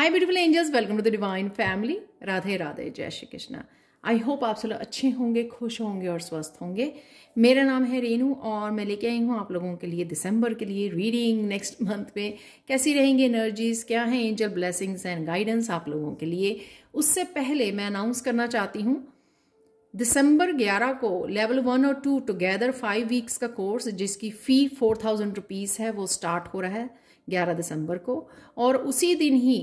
Hi beautiful angels, welcome to the divine family. Radhe Radhe, जय Shri Krishna. I hope आप सब लोग अच्छे होंगे, खुश होंगे और स्वस्थ होंगे। मेरा नाम है रेनू और मैं लेके आई हूँ आप लोगों के लिए दिसंबर के लिए रीडिंग। नेक्स्ट मंथ में कैसी रहेंगी एनर्जीज, क्या है एंजल ब्लेसिंग्स एंड गाइडेंस आप लोगों के लिए। उससे पहले मैं अनाउंस करना चाहती हूँ दिसंबर 11 को लेवल 1 और 2 टुगेदर 5 वीक्स का कोर्स जिसकी फ़ी 4000 रुपीज़ है वो स्टार्ट हो रहा है 11 दिसंबर को। और उसी दिन ही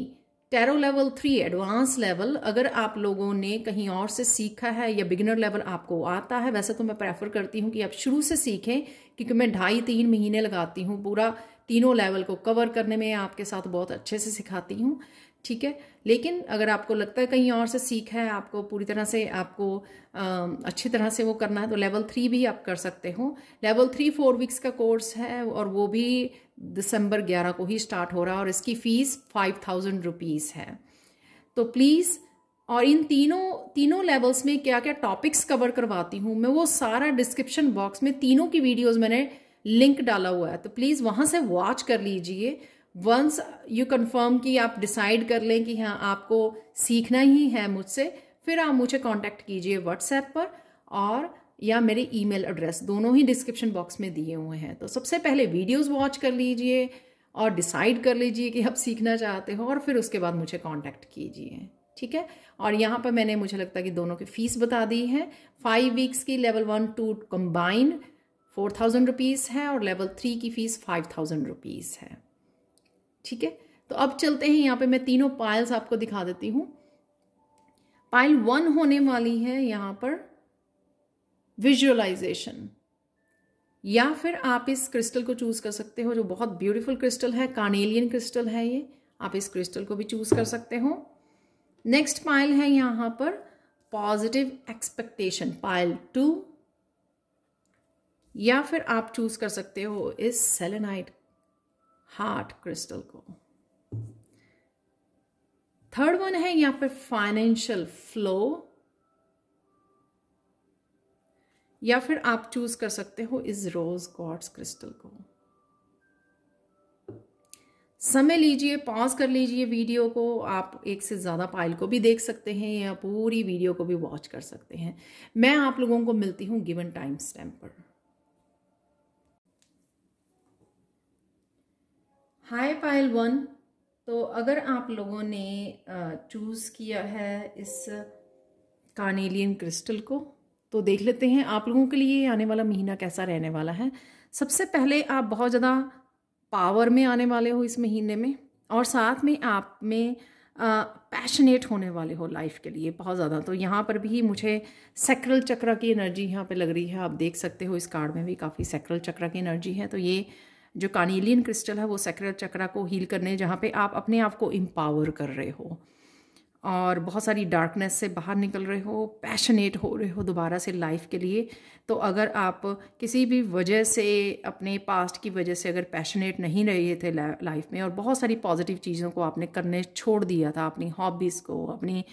टैरो लेवल 3 एडवांस लेवल अगर आप लोगों ने कहीं और से सीखा है या बिगिनर लेवल आपको आता है, वैसे तो मैं प्रेफर करती हूँ कि आप शुरू से सीखें क्योंकि मैं 2.5-3 महीने लगाती हूँ पूरा तीनों लेवल को कवर करने में, आपके साथ बहुत अच्छे से सिखाती हूँ, ठीक है। लेकिन अगर आपको लगता है कहीं और से सीखा है, आपको पूरी तरह से आपको अच्छी तरह से वो करना है तो लेवल 3 भी आप कर सकते हो। लेवल 3 4 वीक्स का कोर्स है और वो भी दिसंबर 11 को ही स्टार्ट हो रहा है और इसकी फ़ीस 5000 रुपीज़ है। तो प्लीज़, और इन तीनों लेवल्स में क्या क्या टॉपिक्स कवर करवाती हूँ मैं वो सारा डिस्क्रिप्शन बॉक्स में तीनों की वीडियोज़ मैंने लिंक डाला हुआ है, तो प्लीज़ वहाँ से वॉच कर लीजिए। वंस यू कंफर्म कि आप डिसाइड कर लें कि हाँ आपको सीखना ही है मुझसे, फिर आप मुझे कांटेक्ट कीजिए व्हाट्सएप पर और या मेरे ईमेल एड्रेस, दोनों ही डिस्क्रिप्शन बॉक्स में दिए हुए हैं। तो सबसे पहले वीडियोस वॉच कर लीजिए और डिसाइड कर लीजिए कि आप सीखना चाहते हो और फिर उसके बाद मुझे कांटेक्ट कीजिए, ठीक है। और यहाँ पर मैंने, मुझे लगता है कि दोनों की फ़ीस बता दी है। 5 वीक्स की लेवल 1-2 कंबाइन 4000 रुपीज़ है और लेवल 3 की फ़ीस 5000 रुपीज़ है, ठीक है। तो अब चलते हैं, यहाँ पे मैं तीनों पायल्स आपको दिखा देती हूँ। पायल 1 होने वाली है यहाँ पर विजुअलाइजेशन, या फिर आप इस क्रिस्टल को चूज कर सकते हो जो बहुत ब्यूटीफुल क्रिस्टल है, कार्नेलियन क्रिस्टल है ये, आप इस क्रिस्टल को भी चूज कर सकते हो। नेक्स्ट पायल है यहाँ पर पॉजिटिव एक्सपेक्टेशन, पायल 2, या फिर आप चूज कर सकते हो इस सेलेनाइट हार्ट क्रिस्टल को। थर्ड वन है यहाँ पर फाइनेंशियल फ्लो, या फिर आप चूज कर सकते हो इस रोज क्वार्ट्ज क्रिस्टल को। समय लीजिए, पॉज कर लीजिए वीडियो को, आप एक से ज्यादा पाइल को भी देख सकते हैं या पूरी वीडियो को भी वॉच कर सकते हैं। मैं आप लोगों को मिलती हूं गिवन टाइम स्टैम्प पर। हाय पाइल 1, तो अगर आप लोगों ने चूज किया है इस कार्नेलियन क्रिस्टल को तो देख लेते हैं आप लोगों के लिए आने वाला महीना कैसा रहने वाला है। सबसे पहले आप बहुत ज़्यादा पावर में आने वाले हो इस महीने में, और साथ में आप में पैशनेट होने वाले हो लाइफ के लिए बहुत ज़्यादा। तो यहाँ पर भी मुझे सैक्रल चक्र की एनर्जी यहाँ पे लग रही है, आप देख सकते हो इस कार्ड में भी काफ़ी सैक्रल चक्र की एनर्जी है। तो ये जो कार्नेलियन क्रिस्टल है वो सैक्रल चक्र को हील करने, जहाँ पे आप अपने आप को एम्पावर कर रहे हो और बहुत सारी डार्कनेस से बाहर निकल रहे हो, पैशनेट हो रहे हो दोबारा से लाइफ के लिए। तो अगर आप किसी भी वजह से, अपने पास्ट की वजह से अगर पैशनेट नहीं रहे थे लाइफ में और बहुत सारी पॉजिटिव चीज़ों को आपने करने छोड़ दिया था, अपनी हॉबीज़ को, अपनी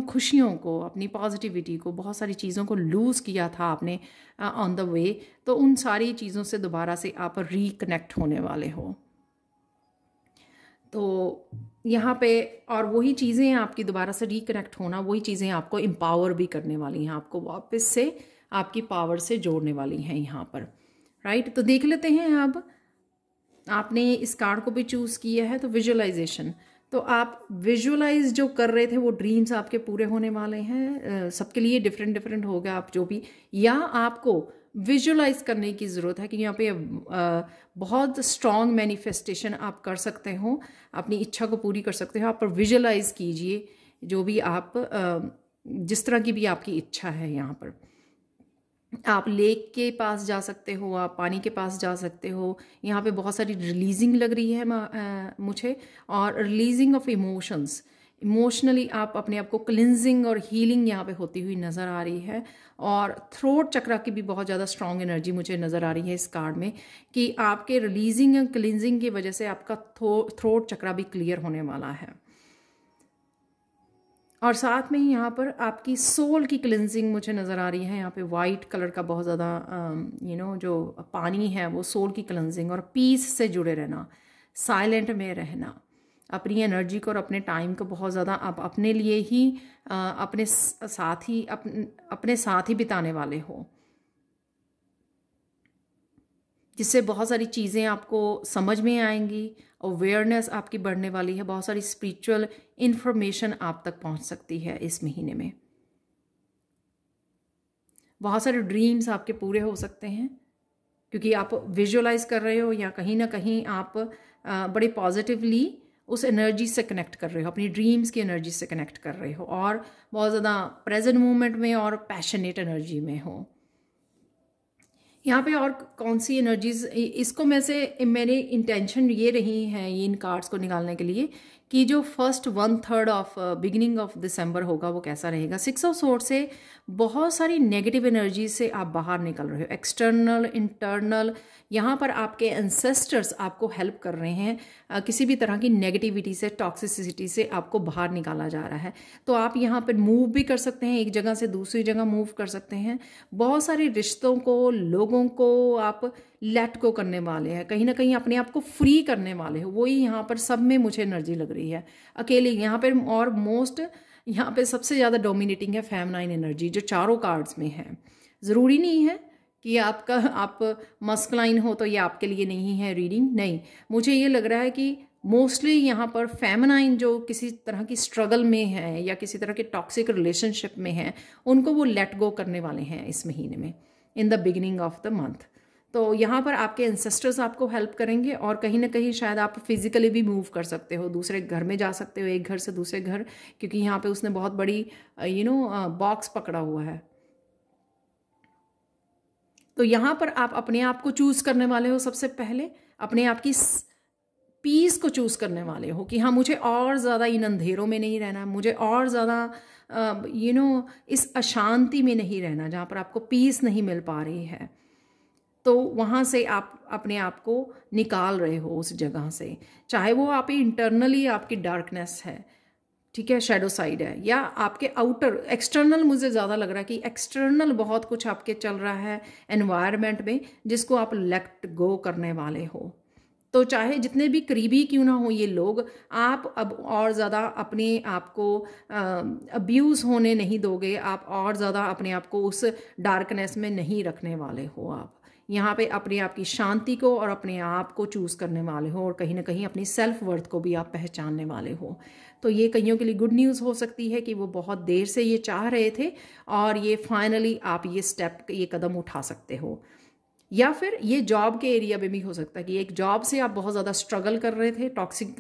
खुशियों को, अपनी पॉजिटिविटी को, बहुत सारी चीज़ों को लूज़ किया था आपने ऑन द वे, तो उन सारी चीज़ों से दोबारा से आप रिकनेक्ट होने वाले हो। तो यहाँ पे और वही चीज़ें आपकी दोबारा से रिकनेक्ट होना, वही चीज़ें आपको एम्पावर भी करने वाली हैं, आपको वापस से आपकी पावर से जोड़ने वाली हैं यहाँ पर, राइट। तो देख लेते हैं, अब आपने इस कार्ड को भी चूज़ किया है तो विजुअलाइजेशन, तो आप विजुअलाइज जो कर रहे थे वो ड्रीम्स आपके पूरे होने वाले हैं। सबके लिए डिफरेंट डिफरेंट होगा, आप जो भी, या आपको विजुअलाइज करने की ज़रूरत है कि यहाँ पे बहुत स्ट्रॉन्ग मैनिफेस्टेशन आप कर सकते हो, अपनी इच्छा को पूरी कर सकते हो। आप विजुअलाइज कीजिए जो भी आप जिस तरह की भी आपकी इच्छा है। यहाँ पर आप लेक के पास जा सकते हो, आप पानी के पास जा सकते हो। यहाँ पे बहुत सारी रिलीजिंग लग रही है मुझे, और रिलीजिंग ऑफ इमोशंस, इमोशनली आप अपने आप को क्लिनजिंग और हीलिंग यहाँ पे होती हुई नज़र आ रही है। और थ्रोट चक्र की भी बहुत ज़्यादा स्ट्रॉन्ग एनर्जी मुझे नज़र आ रही है इस कार्ड में कि आपके रिलीजिंग और क्लिनजिंग की वजह से आपका थ्रोट चक्र भी क्लियर होने वाला है। और साथ में ही यहाँ पर आपकी सोल की क्लिनजिंग मुझे नज़र आ रही है। यहाँ पे वाइट कलर का बहुत ज़्यादा जो पानी है वो सोल की क्लिनजिंग और पीस से जुड़े रहना, साइलेंट में रहना, अपनी एनर्जी को और अपने टाइम को बहुत ज़्यादा आप अपने लिए ही अपने साथ ही बिताने वाले हो, जिससे बहुत सारी चीज़ें आपको समझ में आएंगी, अवेयरनेस आपकी बढ़ने वाली है, बहुत सारी स्पिरिचुअल इंफॉर्मेशन आप तक पहुंच सकती है इस महीने में। बहुत सारे ड्रीम्स आपके पूरे हो सकते हैं क्योंकि आप विजुअलाइज कर रहे हो या कहीं ना कहीं आप बड़े पॉजिटिवली उस एनर्जी से कनेक्ट कर रहे हो, अपनी ड्रीम्स की एनर्जी से कनेक्ट कर रहे हो और बहुत ज़्यादा प्रेजेंट मोमेंट में और पैशनेट एनर्जी में हो। यहाँ पे और कौन सी एनर्जीज, इसको में से मेरी इंटेंशन ये रही है ये इन कार्ड्स को निकालने के लिए कि जो first 1/3 of beginning of December होगा वो कैसा रहेगा। 6 ऑफ सोर्ड से बहुत सारी नेगेटिव एनर्जी से आप बाहर निकल रहे हो, एक्सटर्नल इंटरनल। यहाँ पर आपके एंसेस्टर्स आपको हेल्प कर रहे हैं, किसी भी तरह की नेगेटिविटी से, टॉक्सिसिटी से आपको बाहर निकाला जा रहा है। तो आप यहाँ पर मूव भी कर सकते हैं, एक जगह से दूसरी जगह मूव कर सकते हैं। बहुत सारे रिश्तों को, लोगों को आप लेट गो करने वाले हैं, कहीं ना कहीं अपने आप को फ्री करने वाले हो। वही यहाँ पर सब में मुझे एनर्जी लग रही है। अकेले यहाँ पर और मोस्ट यहाँ पे सबसे ज़्यादा डोमिनेटिंग है फेमिनाइन एनर्जी जो चारों कार्ड्स में है। ज़रूरी नहीं है कि आप मस्कुलाइन हो तो ये आपके लिए नहीं है रीडिंग, नहीं। मुझे ये लग रहा है कि मोस्टली यहाँ पर फेमिनाइन जो किसी तरह की स्ट्रगल में है या किसी तरह के टॉक्सिक रिलेशनशिप में है, उनको वो लेट गो करने वाले हैं इस महीने में, in the beginning of the month. तो यहाँ पर आपके एंसेस्टर्स आपको हेल्प करेंगे और कहीं ना कहीं शायद आप फिजिकली भी मूव कर सकते हो, दूसरे घर में जा सकते हो, एक घर से दूसरे घर, क्योंकि यहाँ पे उसने बहुत बड़ी बॉक्स पकड़ा हुआ है। तो यहाँ पर आप अपने आप को चूज करने वाले हो, सबसे पहले अपने आप की पीस को चूज करने वाले हो कि हाँ मुझे और ज़्यादा इन अंधेरों में नहीं रहना, मुझे और ज़्यादा इस अशांति में नहीं रहना जहाँ पर आपको पीस नहीं मिल पा रही है। तो वहाँ से आप अपने आप को निकाल रहे हो उस जगह से, चाहे वो आप इंटरनली आपकी डार्कनेस है, ठीक है, शैडो साइड है, या आपके आउटर एक्सटर्नल। मुझे ज़्यादा लग रहा है कि एक्सटर्नल बहुत कुछ आपके चल रहा है एनवायरनमेंट में जिसको आप लेट गो करने वाले हो। तो चाहे जितने भी करीबी क्यों ना हो ये लोग, आप अब और ज़्यादा अपने आप को अब्यूज़ होने नहीं दोगे, आप और ज़्यादा अपने आप को उस डार्कनेस में नहीं रखने वाले हो। आप यहाँ पे अपने आप की शांति को और अपने आप को चूज़ करने वाले हो और कहीं ना कहीं अपनी सेल्फ वर्थ को भी आप पहचानने वाले हो। तो ये कईयों के लिए गुड न्यूज़ हो सकती है कि वो बहुत देर से ये चाह रहे थे और ये फाइनली आप ये स्टेप, ये कदम उठा सकते हो। या फिर ये जॉब के एरिया में भी हो सकता है कि एक जॉब से आप बहुत ज़्यादा स्ट्रगल कर रहे थे टॉक्सिक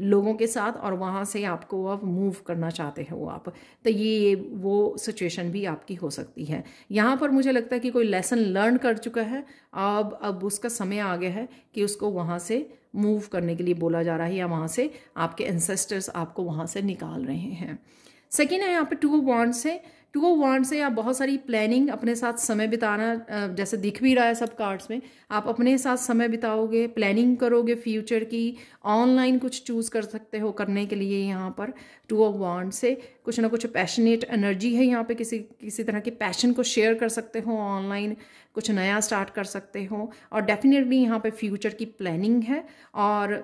लोगों के साथ और वहाँ से आपको अब मूव करना चाहते हो आप, तो ये वो सिचुएशन भी आपकी हो सकती है। यहाँ पर मुझे लगता है कि कोई लेसन लर्न कर चुका है, अब उसका समय आ गया है कि उसको वहाँ से मूव करने के लिए बोला जा रहा है, या वहाँ से आपके एंसेस्टर्स आपको वहाँ से निकाल रहे हैं। सेकेंड है यहाँ पे 2 ऑफ वांड्स से। 2 ऑफ वांड्स से आप बहुत सारी प्लानिंग, अपने साथ समय बिताना, जैसे दिख भी रहा है सब कार्ड्स में, आप अपने साथ समय बिताओगे, प्लानिंग करोगे फ्यूचर की, ऑनलाइन कुछ चूज़ कर सकते हो करने के लिए। यहाँ पर 2 ऑफ वांड्स से कुछ ना कुछ पैशनेट एनर्जी है, यहाँ पे किसी तरह के पैशन को शेयर कर सकते हो, ऑनलाइन कुछ नया स्टार्ट कर सकते हो। और डेफिनेटली यहाँ पे फ्यूचर की प्लानिंग है और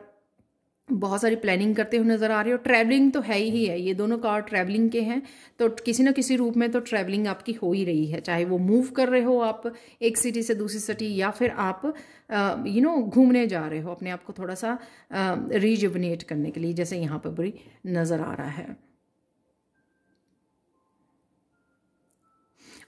बहुत सारी प्लानिंग करते हुए नज़र आ रही हो। ट्रैवलिंग तो है ही है, ये दोनों कार्ड ट्रैवलिंग के हैं, तो किसी ना किसी रूप में तो ट्रैवलिंग आपकी हो ही रही है, चाहे वो मूव कर रहे हो आप एक सिटी से दूसरी सिटी, या फिर आप घूमने जा रहे हो अपने आप को थोड़ा सा रिजुवनेट करने के लिए, जैसे यहाँ पर भी नज़र आ रहा है।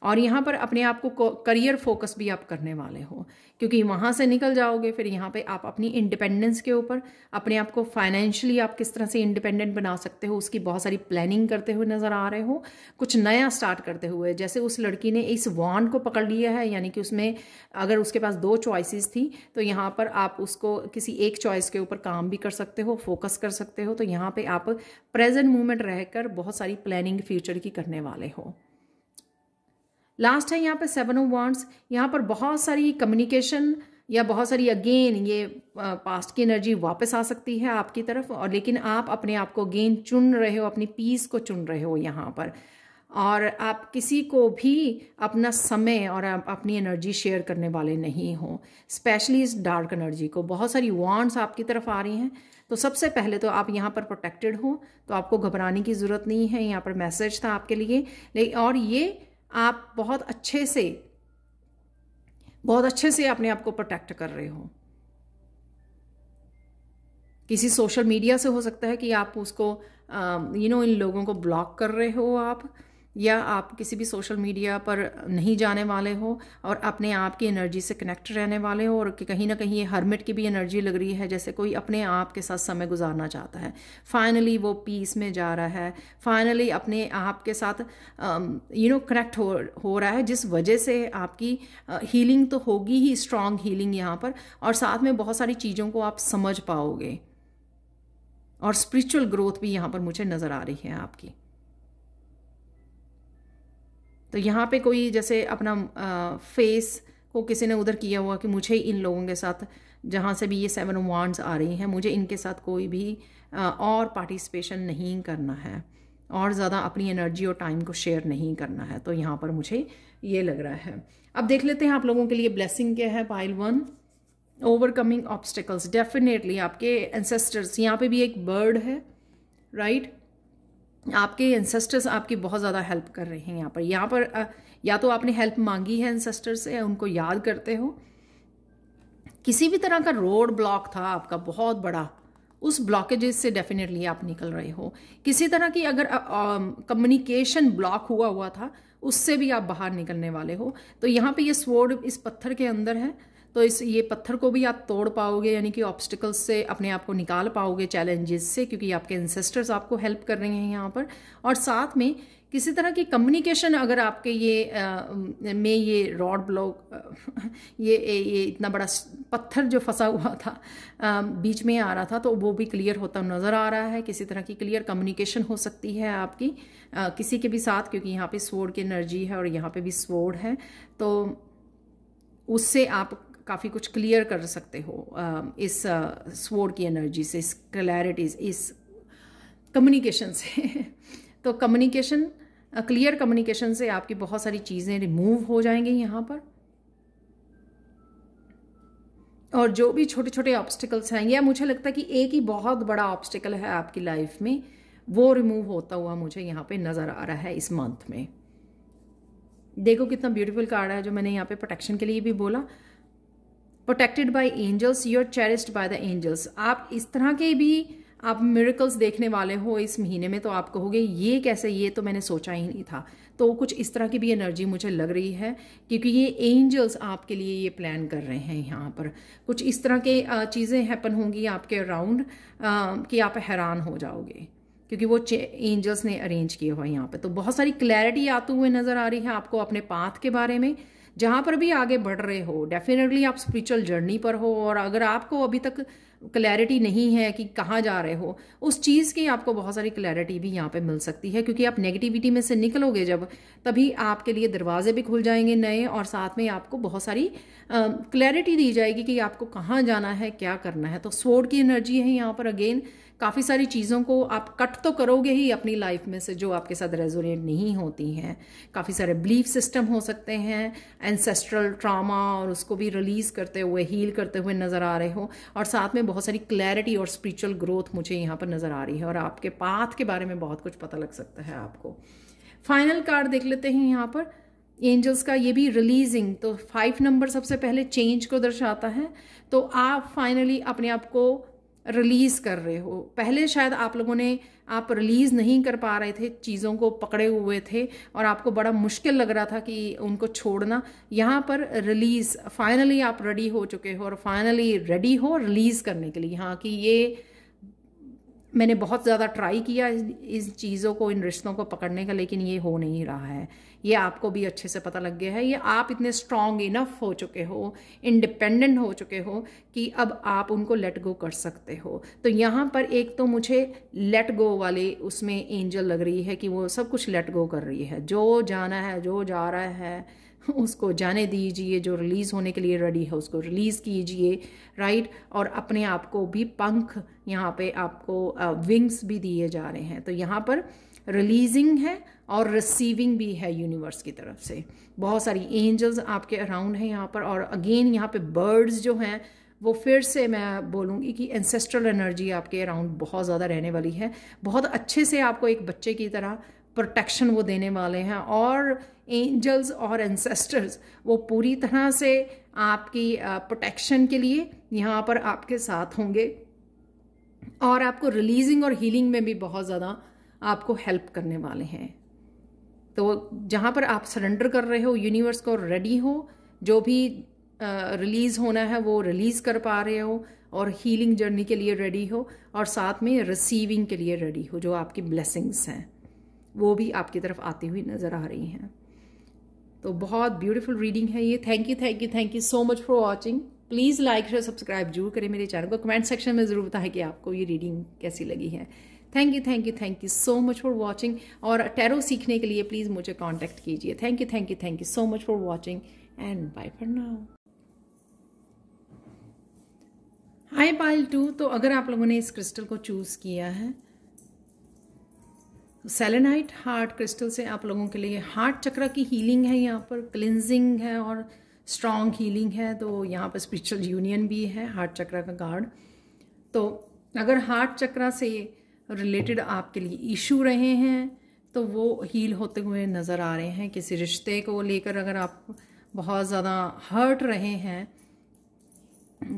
और यहाँ पर अपने आप को करियर फोकस भी आप करने वाले हो, क्योंकि वहाँ से निकल जाओगे फिर यहाँ पे आप अपनी इंडिपेंडेंस के ऊपर, अपने आप को फाइनेंशियली आप किस तरह से इंडिपेंडेंट बना सकते हो उसकी बहुत सारी प्लानिंग करते हुए नज़र आ रहे हो, कुछ नया स्टार्ट करते हुए। जैसे उस लड़की ने इस वॉन्ड को पकड़ लिया है, यानी कि उसमें अगर उसके पास 2 चॉइसेस थी तो यहाँ पर आप उसको किसी एक चॉइस के ऊपर काम भी कर सकते हो, फोकस कर सकते हो। तो यहाँ पर आप प्रेजेंट मोमेंट रहकर बहुत सारी प्लानिंग फ्यूचर की करने वाले हो। लास्ट है यहाँ पे 7 ऑफ वांड्स। यहाँ पर बहुत सारी कम्युनिकेशन या बहुत सारी अगेन ये पास्ट की एनर्जी वापस आ सकती है आपकी तरफ, और लेकिन आप अपने आप को अगेन चुन रहे हो, अपनी पीस को चुन रहे हो यहाँ पर। और आप किसी को भी अपना समय और अपनी एनर्जी शेयर करने वाले नहीं हो, स्पेशली इस डार्क एनर्जी को। बहुत सारी वांड्स आपकी तरफ आ रही हैं, तो सबसे पहले तो आप यहाँ पर प्रोटेक्टेड हो, तो आपको घबराने की ज़रूरत नहीं है। यहाँ पर मैसेज था आपके लिए, और ये आप बहुत अच्छे से अपने आप को प्रोटेक्ट कर रहे हो। किसी सोशल मीडिया से हो सकता है कि आप उसको इन लोगों को ब्लॉक कर रहे हो आप, या आप किसी भी सोशल मीडिया पर नहीं जाने वाले हो और अपने आप की एनर्जी से कनेक्ट रहने वाले हो। और कहीं ना कहीं ये हर्मिट की भी एनर्जी लग रही है, जैसे कोई अपने आप के साथ समय गुजारना चाहता है। फाइनली वो पीस में जा रहा है, फाइनली अपने आप के साथ कनेक्ट हो रहा है, जिस वजह से आपकी हीलिंग तो होगी ही, स्ट्रॉन्ग हीलिंग यहाँ पर, और साथ में बहुत सारी चीज़ों को आप समझ पाओगे, और स्पिरिचुअल ग्रोथ भी यहाँ पर मुझे नज़र आ रही है आपकी। तो यहाँ पे कोई जैसे अपना फेस को किसी ने उधर किया हुआ कि मुझे इन लोगों के साथ, जहाँ से भी ये 7 वांड्स आ रही हैं, मुझे इनके साथ कोई भी और पार्टिसिपेशन नहीं करना है, और ज़्यादा अपनी एनर्जी और टाइम को शेयर नहीं करना है। तो यहाँ पर मुझे ये लग रहा है। अब देख लेते हैं आप लोगों के लिए ब्लेसिंग क्या है। Pile 1, overcoming obstacles. डेफिनेटली आपके एंसेस्टर्स, यहाँ पे भी एक बर्ड है, राइट। आपके एंसेस्टर्स आपकी बहुत ज़्यादा हेल्प कर रहे हैं यहाँ पर या तो आपने हेल्प मांगी है एंसेस्टर से, उनको याद करते हो। किसी भी तरह का रोड ब्लॉक था आपका बहुत बड़ा, उस ब्लॉकेजेस से डेफिनेटली आप निकल रहे हो। किसी तरह की अगर कम्युनिकेशन ब्लॉक हुआ था, उससे भी आप बाहर निकलने वाले हो। तो यहाँ पे ये स्वॉर्ड इस पत्थर के अंदर है, तो ये पत्थर को भी आप तोड़ पाओगे, यानी कि ऑब्स्टिकल्स से अपने आप को निकाल पाओगे, चैलेंजेस से, क्योंकि आपके एंसेस्टर्स आपको हेल्प कर रहे हैं यहाँ पर। और साथ में किसी तरह की कम्युनिकेशन अगर आपके ये रॉड ब्लॉक ये इतना बड़ा पत्थर जो फंसा हुआ था बीच में आ रहा था, तो वो भी क्लियर होता नज़र आ रहा है। किसी तरह की क्लियर कम्युनिकेशन हो सकती है आपकी किसी के भी साथ, क्योंकि यहाँ पे स्वॉर्ड की एनर्जी है और यहाँ पे भी स्वॉर्ड है, तो उससे आप काफ़ी कुछ क्लियर कर सकते हो इस स्वॉर्ड की एनर्जी से, इस क्लैरिटी, इस कम्युनिकेशन से। तो कम्युनिकेशन, क्लियर कम्युनिकेशन से आपकी बहुत सारी चीज़ें रिमूव हो जाएंगी यहाँ पर, और जो भी छोटे छोटे ऑब्स्टिकल्स हैं, या मुझे लगता है कि एक ही बहुत बड़ा ऑब्स्टिकल है आपकी लाइफ में, वो रिमूव होता हुआ मुझे यहाँ पे नज़र आ रहा है इस मंथ में। देखो कितना ब्यूटीफुल कार्ड है, जो मैंने यहाँ पे प्रोटेक्शन के लिए भी बोला। Protected by angels, you are cherished by the angels. आप इस तरह के भी आप मिरेकल्स देखने वाले हो इस महीने में, तो आप कहोगे ये कैसे, ये तो मैंने सोचा ही नहीं था। तो कुछ इस तरह की भी एनर्जी मुझे लग रही है, क्योंकि ये एंजल्स आपके लिए ये प्लान कर रहे हैं यहाँ पर। कुछ इस तरह के चीज़ें हैपन होंगी आपके अराउंड कि आप हैरान हो जाओगे, क्योंकि वो एंजल्स ने अरेंज किया हुआ है यहाँ पे। तो बहुत सारी क्लैरिटी आते हुए नज़र आ रही है आपको अपने पाथ के बारे में, जहाँ पर भी आगे बढ़ रहे हो। डेफिनेटली आप स्पिरिचुअल जर्नी पर हो, और अगर आपको अभी तक क्लैरिटी नहीं है कि कहाँ जा रहे हो, उस चीज़ की आपको बहुत सारी क्लैरिटी भी यहाँ पे मिल सकती है, क्योंकि आप नेगेटिविटी में से निकलोगे जब, तभी आपके लिए दरवाजे भी खुल जाएंगे नए, और साथ में आपको बहुत सारी क्लैरिटी दी जाएगी कि आपको कहाँ जाना है, क्या करना है। तो स्वॉर्ड की एनर्जी है यहाँ पर। अगेन काफ़ी सारी चीज़ों को आप कट तो करोगे ही अपनी लाइफ में से, जो आपके साथ रेजोनेट नहीं होती हैं। काफ़ी सारे बिलीफ सिस्टम हो सकते हैं, एंसेस्ट्रल ट्रॉमा, और उसको भी रिलीज़ करते हुए, हील करते हुए नज़र आ रहे हो। और साथ में बहुत सारी क्लैरिटी और स्पिरिचुअल ग्रोथ मुझे यहाँ पर नज़र आ रही है, और आपके पाथ के बारे में बहुत कुछ पता लग सकता है आपको। फाइनल कार्ड देख लेते हैं यहाँ पर एंजल्स का, ये भी रिलीजिंग। तो 5 नंबर सबसे पहले चेंज को दर्शाता है। तो आप फाइनली अपने आप को रिलीज़ कर रहे हो। पहले शायद आप लोगों ने, आप रिलीज़ नहीं कर पा रहे थे, चीज़ों को पकड़े हुए थे, और आपको बड़ा मुश्किल लग रहा था कि उनको छोड़ना। यहाँ पर रिलीज़, फाइनली आप रेडी हो चुके हो, और फाइनली रेडी हो रिलीज़ करने के लिए। हाँ, कि ये मैंने बहुत ज़्यादा ट्राई किया इस चीज़ों को, इन रिश्तों को पकड़ने का, लेकिन ये हो नहीं रहा है। ये आपको भी अच्छे से पता लग गया है। ये आप इतने स्ट्रॉन्ग इनफ हो चुके हो, इंडिपेंडेंट हो चुके हो, कि अब आप उनको लेट गो कर सकते हो। तो यहाँ पर एक तो मुझे लेट गो वाले उसमें एंजल लग रही है कि वो सब कुछ लेट गो कर रही है। जो जाना है, जो जा रहा है, उसको जाने दीजिए। जो रिलीज़ होने के लिए रेडी है, उसको रिलीज़ कीजिए, राइट। और अपने आप को भी पंख, यहाँ पे आपको विंग्स भी दिए जा रहे हैं। तो यहाँ पर रिलीजिंग है और रिसीविंग भी है यूनिवर्स की तरफ से। बहुत सारी एंजल्स आपके अराउंड हैं यहाँ पर। और अगेन यहाँ पे बर्ड्स जो हैं वो फिर से मैं बोलूँगी कि एंसेस्ट्रल एनर्जी आपके अराउंड बहुत ज़्यादा रहने वाली है। बहुत अच्छे से आपको एक बच्चे की तरह प्रोटेक्शन वो देने वाले हैं। और एंजल्स और एंसेस्टर्स वो पूरी तरह से आपकी प्रोटेक्शन के लिए यहाँ पर आपके साथ होंगे और आपको रिलीजिंग और हीलिंग में भी बहुत ज़्यादा आपको हेल्प करने वाले हैं। तो जहाँ पर आप सरेंडर कर रहे हो यूनिवर्स को, रेडी हो, जो भी रिलीज़ होना है वो रिलीज़ कर पा रहे हो, और हीलिंग जर्नी के लिए रेडी हो, और साथ में रिसीविंग के लिए रेडी हो। जो आपकी ब्लेसिंग्स हैं वो भी आपकी तरफ आती हुई नज़र आ रही हैं। तो बहुत ब्यूटीफुल रीडिंग है ये। Thank you so much for watching. Please like share subscribe जरूर करें मेरे चैनल को। कमेंट सेक्शन में ज़रूर बताएं कि आपको ये रीडिंग कैसी लगी है। Thank you so much for watching. और टैरो सीखने के लिए प्लीज़ मुझे कांटेक्ट कीजिए। Thank you so much for watching and bye for now. Hi pile 2। तो अगर आप लोगों ने इस क्रिस्टल को चूज़ किया है, सेलेनाइट हार्ट क्रिस्टल से आप लोगों के लिए हार्ट चक्र की हीलिंग है, यहाँ पर क्लिनजिंग है और स्ट्रॉन्ग हीलिंग है। तो यहाँ पर स्पिरिचुअल यूनियन भी है हार्ट चक्र का गार्ड। तो अगर हार्ट चक्र से रिलेटेड आपके लिए इशू रहे हैं तो वो हील होते हुए नज़र आ रहे हैं। किसी रिश्ते को लेकर अगर आप बहुत ज़्यादा हर्ट रहे हैं,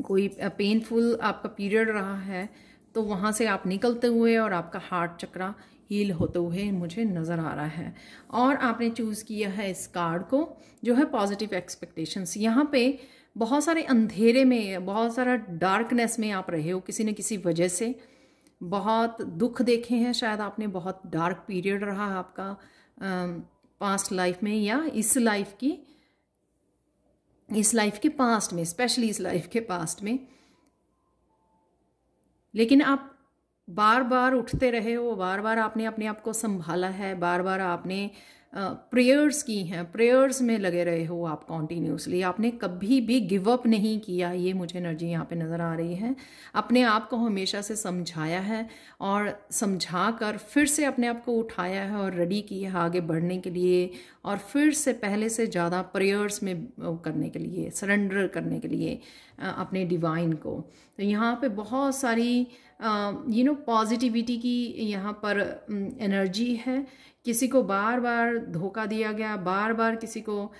कोई पेनफुल आपका पीरियड रहा है, तो वहाँ से आप निकलते हुए और आपका हार्ट चक्र हील होते हुए मुझे नज़र आ रहा है। और आपने चूज़ किया है इस कार्ड को जो है पॉजिटिव एक्सपेक्टेशंस। यहाँ पे बहुत सारे अंधेरे में, बहुत सारा डार्कनेस में आप रहे हो किसी न किसी वजह से। बहुत दुख देखे हैं शायद आपने, बहुत डार्क पीरियड रहा आपका पास्ट लाइफ में, या इस लाइफ के पास्ट में, स्पेशली इस लाइफ के पास्ट में। लेकिन आप बार बार उठते रहे हो, बार बार आपने अपने आप को संभाला है, बार बार आपने प्रेयर्स की हैं, प्रेयर्स में लगे रहे हो आप कॉन्टीन्यूसली। आपने कभी भी गिव अप नहीं किया, ये मुझे एनर्जी यहाँ पे नज़र आ रही है। अपने आप को हमेशा से समझाया है और समझा कर फिर से अपने आप को उठाया है और रेडी किया है आगे बढ़ने के लिए, और फिर से पहले से ज़्यादा प्रेयर्स में करने के लिए, सरेंडर करने के लिए अपने डिवाइन को। तो यहाँ पे बहुत सारी पॉजिटिविटी की यहाँ पर एनर्जी है। किसी को बार बार धोखा दिया गया, बार बार किसी को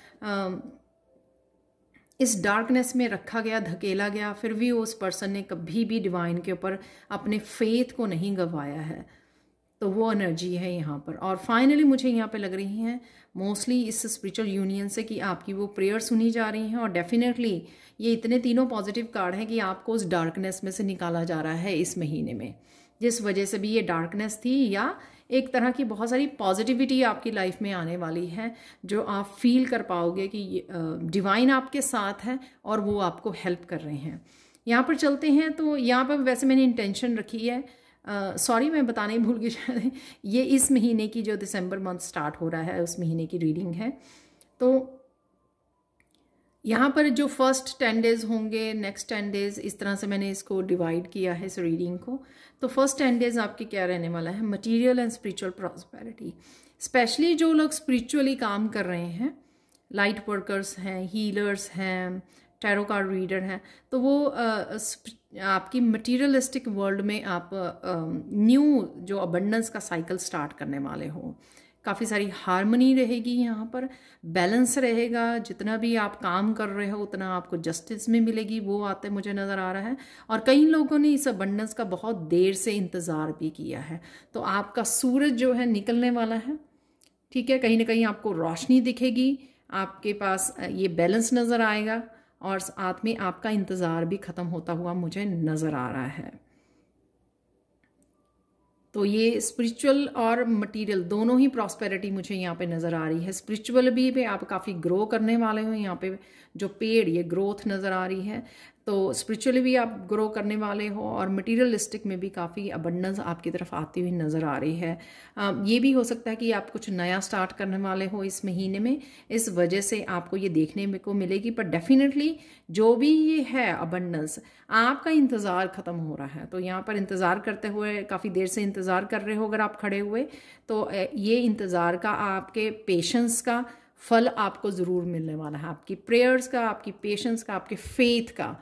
इस डार्कनेस में रखा गया, धकेला गया, फिर भी उस पर्सन ने कभी भी डिवाइन के ऊपर अपने फेथ को नहीं गंवाया है। तो वो एनर्जी है यहाँ पर। और फाइनली मुझे यहाँ पे लग रही हैं मोस्टली इस स्पिरिचुअल यूनियन से कि आपकी वो प्रेयर सुनी जा रही हैं। और डेफिनेटली ये इतने तीनों पॉजिटिव कार्ड हैं कि आपको उस डार्कनेस में से निकाला जा रहा है इस महीने में, जिस वजह से भी ये डार्कनेस थी, या एक तरह की बहुत सारी पॉजिटिविटी आपकी लाइफ में आने वाली है, जो आप फील कर पाओगे कि डिवाइन आपके साथ है और वो आपको हेल्प कर रहे हैं। यहाँ पर चलते हैं। तो यहाँ पर वैसे मैंने इंटेंशन रखी है, सॉरी मैं बताना ही भूल गई शायद, ये इस महीने की जो दिसंबर मंथ स्टार्ट हो रहा है उस महीने की रीडिंग है। तो यहाँ पर जो फर्स्ट 10 डेज़ होंगे, नेक्स्ट 10 डेज़, इस तरह से मैंने इसको डिवाइड किया है इस रीडिंग को। तो फर्स्ट 10 डेज़ आपके क्या रहने वाला है, material and spiritual prosperity. Specially जो लोग स्पिरिचुअली काम कर रहे हैं, लाइट वर्कर्स हैं, हीलर्स हैं, टैरो कार्ड रीडर हैं, तो वो आपकी मटीरियलिस्टिक वर्ल्ड में आप न्यू जो अबंडेंस का साइकिल स्टार्ट करने वाले हो। काफ़ी सारी हार्मनी रहेगी यहाँ पर, बैलेंस रहेगा। जितना भी आप काम कर रहे हो उतना आपको जस्टिस में मिलेगी, वो आते मुझे नज़र आ रहा है। और कई लोगों ने इस अबंडेंस का बहुत देर से इंतज़ार भी किया है। तो आपका सूरज जो है निकलने वाला है, ठीक है। कहीं ना कहीं आपको रोशनी दिखेगी, आपके पास ये बैलेंस नज़र आएगा, और साथ में आपका इंतज़ार भी ख़त्म होता हुआ मुझे नज़र आ रहा है। तो ये स्पिरिचुअल और मटेरियल दोनों ही प्रॉस्पेरिटी मुझे यहाँ पे नज़र आ रही है। स्पिरिचुअल भी पे आप काफ़ी ग्रो करने वाले हो। यहाँ पे जो पेड़, ये ग्रोथ नज़र आ रही है। तो स्पिरिचुअली भी आप ग्रो करने वाले हो और मटीरियलिस्टिक में भी काफ़ी अबंडेंस आपकी तरफ आती हुई नज़र आ रही है। ये भी हो सकता है कि आप कुछ नया स्टार्ट करने वाले हो इस महीने में, इस वजह से आपको ये देखने में को मिलेगी। पर डेफिनेटली जो भी ये है अबंडेंस, आपका इंतज़ार ख़त्म हो रहा है। तो यहाँ पर इंतज़ार करते हुए, काफ़ी देर से इंतज़ार कर रहे हो अगर आप खड़े हुए, तो ये इंतज़ार का, आपके पेशेंस का फल आपको ज़रूर मिलने वाला है। आपकी प्रेयर्स का, आपकी पेशेंस का, आपके फेथ का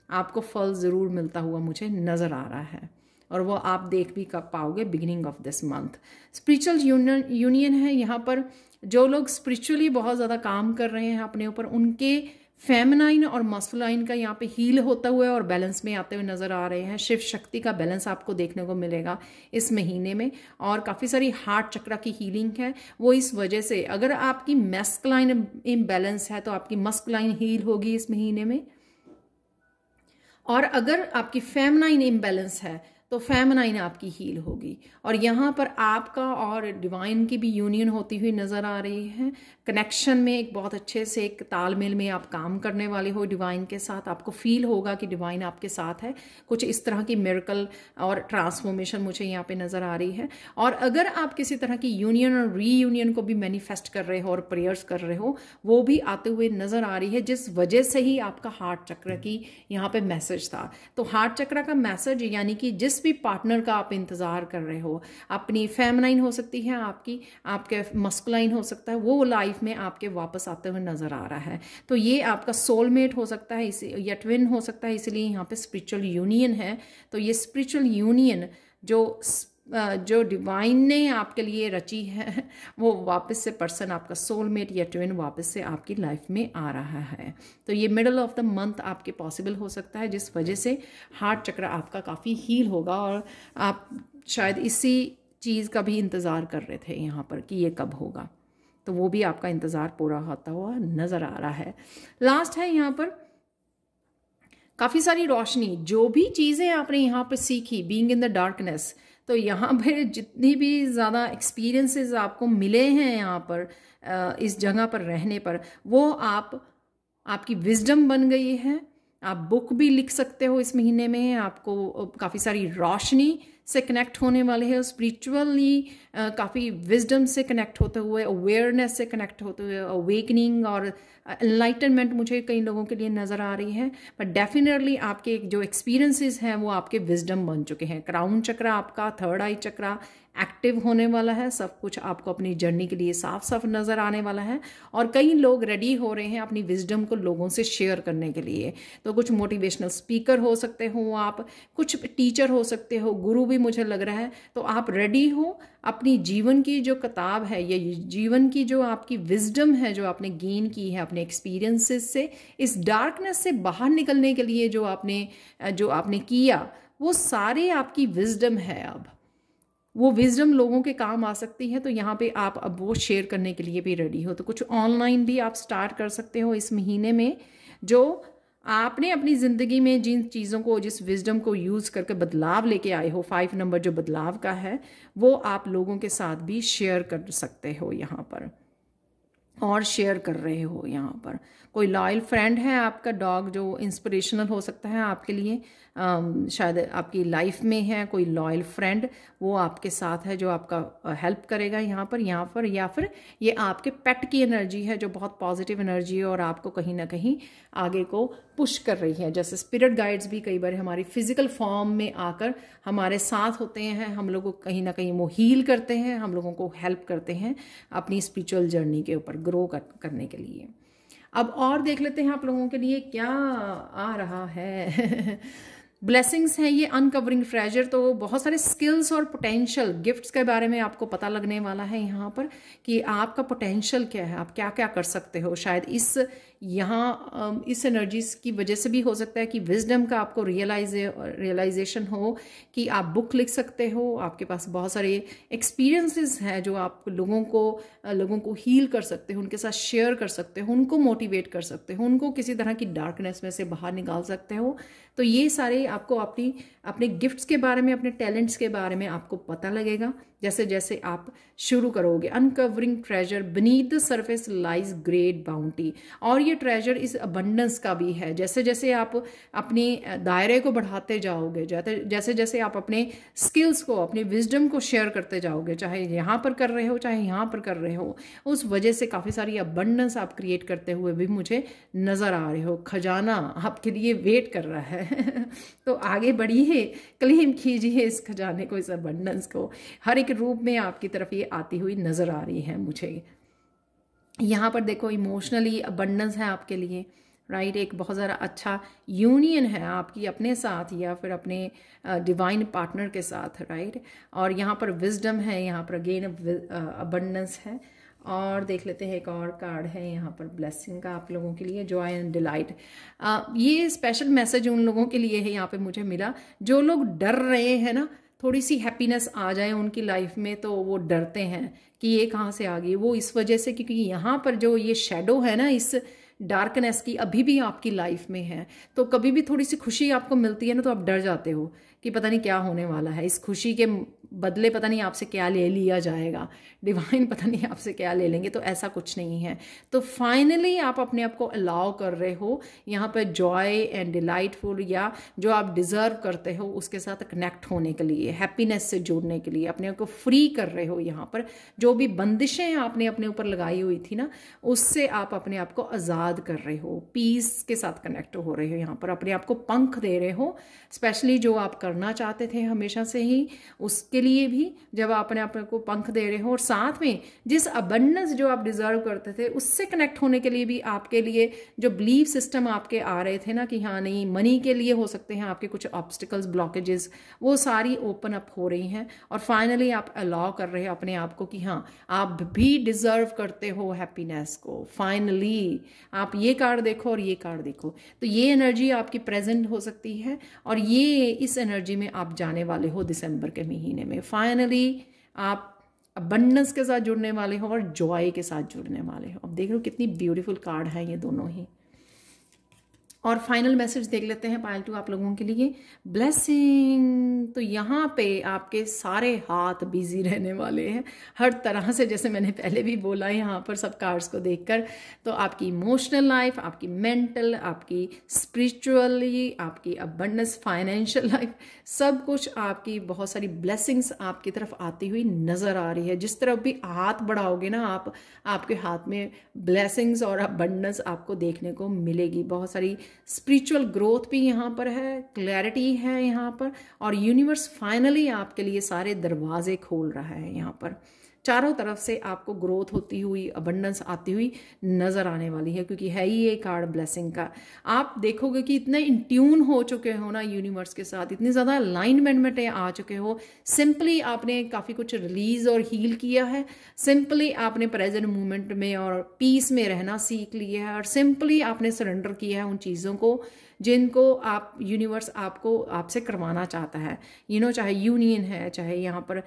आपको फल ज़रूर मिलता हुआ मुझे नज़र आ रहा है, और वो आप देख भी कब पाओगे, beginning of this month. Spiritual union है यहाँ पर। जो लोग स्पिरिचुअली बहुत ज़्यादा काम कर रहे हैं अपने ऊपर, उनके फेमिनाइन और मस्कुलाइन का यहाँ पे हील होता हुआ और बैलेंस में आते हुए नज़र आ रहे हैं। शिव शक्ति का बैलेंस आपको देखने को मिलेगा इस महीने में, और काफ़ी सारी हार्ट चक्र की हीलिंग है। वो इस वजह से, अगर आपकी मैस्कुलाइन इम्बैलेंस है तो आपकी मस्कुलाइन हील होगी इस महीने में, और अगर आपकी फेमिनाइन इम्बैलेंस है तो फेमिनाइन आपकी हील होगी। और यहाँ पर आपका और डिवाइन की भी यूनियन होती हुई नज़र आ रही है। कनेक्शन में एक बहुत अच्छे से एक तालमेल में आप काम करने वाले हो डिवाइन के साथ। आपको फील होगा कि डिवाइन आपके साथ है। कुछ इस तरह की मिरेकल और ट्रांसफॉर्मेशन मुझे यहाँ पे नज़र आ रही है। और अगर आप किसी तरह की यूनियन और रीयूनियन को भी मैनिफेस्ट कर रहे हो और प्रेयर्स कर रहे हो, वो भी आते हुए नज़र आ रही है, जिस वजह से ही आपका हार्ट चक्र की यहाँ पे मैसेज था। तो हार्ट चक्र का मैसेज यानी कि जिस भी पार्टनर का आप इंतज़ार कर रहे हो, अपनी फेमिनाइन हो सकती है, आपके मस्कुलाइन हो सकता है, वो लाइफ में आपके वापस आते हुए नज़र आ रहा है। तो ये आपका सोलमेट हो सकता है या ट्विन हो सकता है, इसलिए यहाँ पे स्पिरिचुअल यूनियन है। तो ये स्पिरिचुअल यूनियन जो डिवाइन ने आपके लिए रची है, वो वापस से पर्सन, आपका सोलमेट या ट्विन वापस से आपकी लाइफ में आ रहा है। तो ये मिडल ऑफ द मंथ आपके पॉसिबल हो सकता है, जिस वजह से हार्ट चक्र आपका काफ़ी हील होगा, और आप शायद इसी चीज़ का भी इंतज़ार कर रहे थे यहाँ पर कि ये कब होगा। तो वो भी आपका इंतज़ार पूरा होता हुआ नज़र आ रहा है। लास्ट है यहाँ पर काफ़ी सारी रोशनी। जो भी चीज़ें आपने यहाँ पर सीखी बीइंग इन द डार्कनेस, तो यहाँ पर जितनी भी ज़्यादा एक्सपीरियंसेस आपको मिले हैं यहाँ पर इस जगह पर रहने पर, वो आपकी विजडम बन गई है। आप बुक भी लिख सकते हो इस महीने में। आपको काफ़ी सारी रोशनी से कनेक्ट होने वाले हैं, स्पिरिचुअली काफ़ी विजडम से कनेक्ट होते हुए, अवेयरनेस से कनेक्ट होते हुए, अवेकनिंग और एनलाइटनमेंट मुझे कई लोगों के लिए नज़र आ रही है। पर डेफिनेटली आपके जो एक्सपीरियंसेस हैं वो आपके विजडम बन चुके हैं। क्राउन चक्र आपका, थर्ड आई चक्र एक्टिव होने वाला है। सब कुछ आपको अपनी जर्नी के लिए साफ साफ नज़र आने वाला है, और कई लोग रेडी हो रहे हैं अपनी विजडम को लोगों से शेयर करने के लिए। तो कुछ मोटिवेशनल स्पीकर हो सकते हो आप, कुछ टीचर हो सकते हो, गुरु भी मुझे लग रहा है। तो आप रेडी हो अपनी जीवन की जो किताब है, या जीवन की जो आपकी विजडम है, जो आपने गेन की है अपने एक्सपीरियंसेस से, इस डार्कनेस से बाहर निकलने के लिए जो आपने किया, वो सारे आपकी विजडम है। अब वो विजडम लोगों के काम आ सकती है। तो यहाँ पे आप अब वो शेयर करने के लिए भी रेडी हो। तो कुछ ऑनलाइन भी आप स्टार्ट कर सकते हो इस महीने में, जो आपने अपनी ज़िंदगी में जिन चीज़ों को, जिस विजडम को यूज़ करके बदलाव लेके आए हो, 5 नंबर जो बदलाव का है, वो आप लोगों के साथ भी शेयर कर सकते हो यहाँ पर, और शेयर कर रहे हो यहाँ पर। कोई लॉयल फ्रेंड है आपका डॉग जो इंस्पिरेशनल हो सकता है आपके लिए, शायद आपकी लाइफ में है कोई लॉयल फ्रेंड, वो आपके साथ है जो आपका हेल्प करेगा यहाँ पर। या फिर ये आपके पेट की एनर्जी है जो बहुत पॉजिटिव एनर्जी है और आपको कहीं ना कहीं आगे को पुश कर रही है। जैसे स्पिरिट गाइड्स भी कई बार हमारी फिजिकल फॉर्म में आकर हमारे साथ होते हैं, हम लोगों को कहीं ना कहीं वो हील करते हैं, हम लोगों को हेल्प करते हैं अपनी स्पिरिचुअल जर्नी के ऊपर ग्रो करने के लिए। अब और देख लेते हैं आप लोगों के लिए क्या आ रहा है। ब्लेसिंग्स हैं ये, अनकवरिंग ट्रेजर। तो बहुत सारे स्किल्स और पोटेंशियल गिफ्ट्स के बारे में आपको पता लगने वाला है यहाँ पर कि आपका पोटेंशियल क्या है, आप क्या क्या कर सकते हो। शायद इस एनर्जीज की वजह से भी हो सकता है कि विजडम का आपको रियलाइजेशन हो कि आप बुक लिख सकते हो। आपके पास बहुत सारे एक्सपीरियंसेस हैं जो आप लोगों को हील कर सकते हो, उनके साथ शेयर कर सकते हो, उनको मोटिवेट कर सकते हो, उनको किसी तरह की डार्कनेस में से बाहर निकाल सकते हो। तो ये सारे आपको अपने गिफ्ट्स के बारे में, अपने टैलेंट्स के बारे में आपको पता लगेगा, जैसे जैसे आप शुरू करोगे। Uncovering treasure beneath the surface lies great bounty, और ये ट्रेजर इस अबंडेंस का भी है। जैसे जैसे आप अपने दायरे को बढ़ाते जाओगे, जैसे जैसे आप अपने स्किल्स को, अपने विजडम को शेयर करते जाओगे, चाहे यहाँ पर कर रहे हो चाहे यहाँ पर कर रहे हो, उस वजह से काफ़ी सारी अबंडेंस आप क्रिएट करते हुए भी मुझे नज़र आ रहे हो। खजाना आपके लिए वेट कर रहा है तो आगे बढ़िए, क्लेम कीजिए इस खजाने को, इस अबंडेंस को। हर एक रूप में आपकी तरफ ये आती हुई नज़र आ रही है मुझे। यहाँ पर देखो इमोशनली अबंडेंस है आपके लिए, राइट। एक बहुत ज़्यादा अच्छा यूनियन है आपकी अपने साथ या फिर अपने डिवाइन पार्टनर के साथ, राइट। और यहाँ पर विजडम है, यहाँ पर अगेन अबंडेंस है। और देख लेते हैं एक और कार्ड है यहाँ पर ब्लेसिंग का आप लोगों के लिए, जॉय एंड डिलाइट। ये स्पेशल मैसेज उन लोगों के लिए है यहाँ पे मुझे मिला जो लोग डर रहे हैं ना, थोड़ी सी हैप्पीनेस आ जाए उनकी लाइफ में तो वो डरते हैं कि ये कहाँ से आ गई। वो इस वजह से क्योंकि यहाँ पर जो ये शेडो है ना, इस डार्कनेस की अभी भी आपकी लाइफ में है। तो कभी भी थोड़ी सी खुशी आपको मिलती है ना, तो आप डर जाते हो कि पता नहीं क्या होने वाला है, इस खुशी के बदले पता नहीं आपसे क्या ले लिया जाएगा, डिवाइन पता नहीं आपसे क्या ले लेंगे। तो ऐसा कुछ नहीं है। तो फाइनली आप अपने आप को अलाउ कर रहे हो यहाँ पर जॉय एंड डिलाइटफुल, या जो आप डिज़र्व करते हो उसके साथ कनेक्ट होने के लिए, हैप्पीनेस से जुड़ने के लिए अपने आप को फ्री कर रहे हो। यहाँ पर जो भी बंदिशें आपने अपने ऊपर लगाई हुई थी ना, उससे आप अपने आप को आज़ाद कर रहे हो, पीस के साथ कनेक्ट हो रहे हो। यहाँ पर अपने आप को पंख दे रहे हो, स्पेशली जो आप करना चाहते थे हमेशा से ही, उसके लिए भी जब आप अपने आप को पंख दे रहे हो। और साथ में जिस अबंडेंस जो आप डिजर्व करते थे उससे कनेक्ट होने के लिए भी आपके लिए जो बिलीफ सिस्टम आपके आ रहे थे ना कि हाँ नहीं, मनी के लिए हो सकते हैं आपके कुछ ऑब्स्टिकल्स, ब्लॉकेजेस, वो सारी ओपन अप हो रही हैं। और फाइनली आप अलाउ कर रहे हो अपने आप को कि हाँ आप भी डिजर्व करते हो हैप्पीनेस को। फाइनली आप ये कार्ड देखो और ये कार्ड देखो, तो ये एनर्जी आपकी प्रेजेंट हो सकती है और ये इस एनर्जी में आप जाने वाले हो दिसंबर के महीने में। फाइनली आप अबंडेंस के साथ जुड़ने वाले हो और जॉय के साथ जुड़ने वाले हो। अब देख लो कितनी ब्यूटीफुल कार्ड है ये दोनों ही। और फाइनल मैसेज देख लेते हैं पायल टू आप लोगों के लिए, ब्लेसिंग। तो यहाँ पे आपके सारे हाथ बिजी रहने वाले हैं हर तरह से, जैसे मैंने पहले भी बोला यहाँ पर सब कार्ड्स को देखकर। तो आपकी इमोशनल लाइफ, आपकी मेंटल, आपकी स्पिरिचुअली, आपकी अबंडेंस, फाइनेंशियल लाइफ, सब कुछ आपकी बहुत सारी ब्लेसिंग्स आपकी तरफ आती हुई नज़र आ रही है। जिस तरफ भी हाथ बढ़ाओगे ना आप, आपके हाथ में ब्लेसिंग्स और अबंडेंस आपको देखने को मिलेगी। बहुत सारी स्पिरिचुअल ग्रोथ भी यहाँ पर है, क्लैरिटी है यहाँ पर, और यूनिवर्स फाइनली आपके लिए सारे दरवाजे खोल रहा है। यहाँ पर चारों तरफ से आपको ग्रोथ होती हुई, अबंडेंस आती हुई नज़र आने वाली है, क्योंकि है ही ये कार्ड ब्लेसिंग का। आप देखोगे कि इतने इन ट्यून हो चुके हो ना यूनिवर्स के साथ, इतनी ज़्यादा अलाइनमेंट में आ चुके हो। सिंपली आपने काफ़ी कुछ रिलीज़ और हील किया है, सिंपली आपने प्रेजेंट मोमेंट में और पीस में रहना सीख लिया है, और सिंपली आपने सरेंडर किया है उन चीज़ों को जिनको आप यूनिवर्स आपको आपसे करवाना चाहता है। चाहे यूनियन है, चाहे यहाँ पर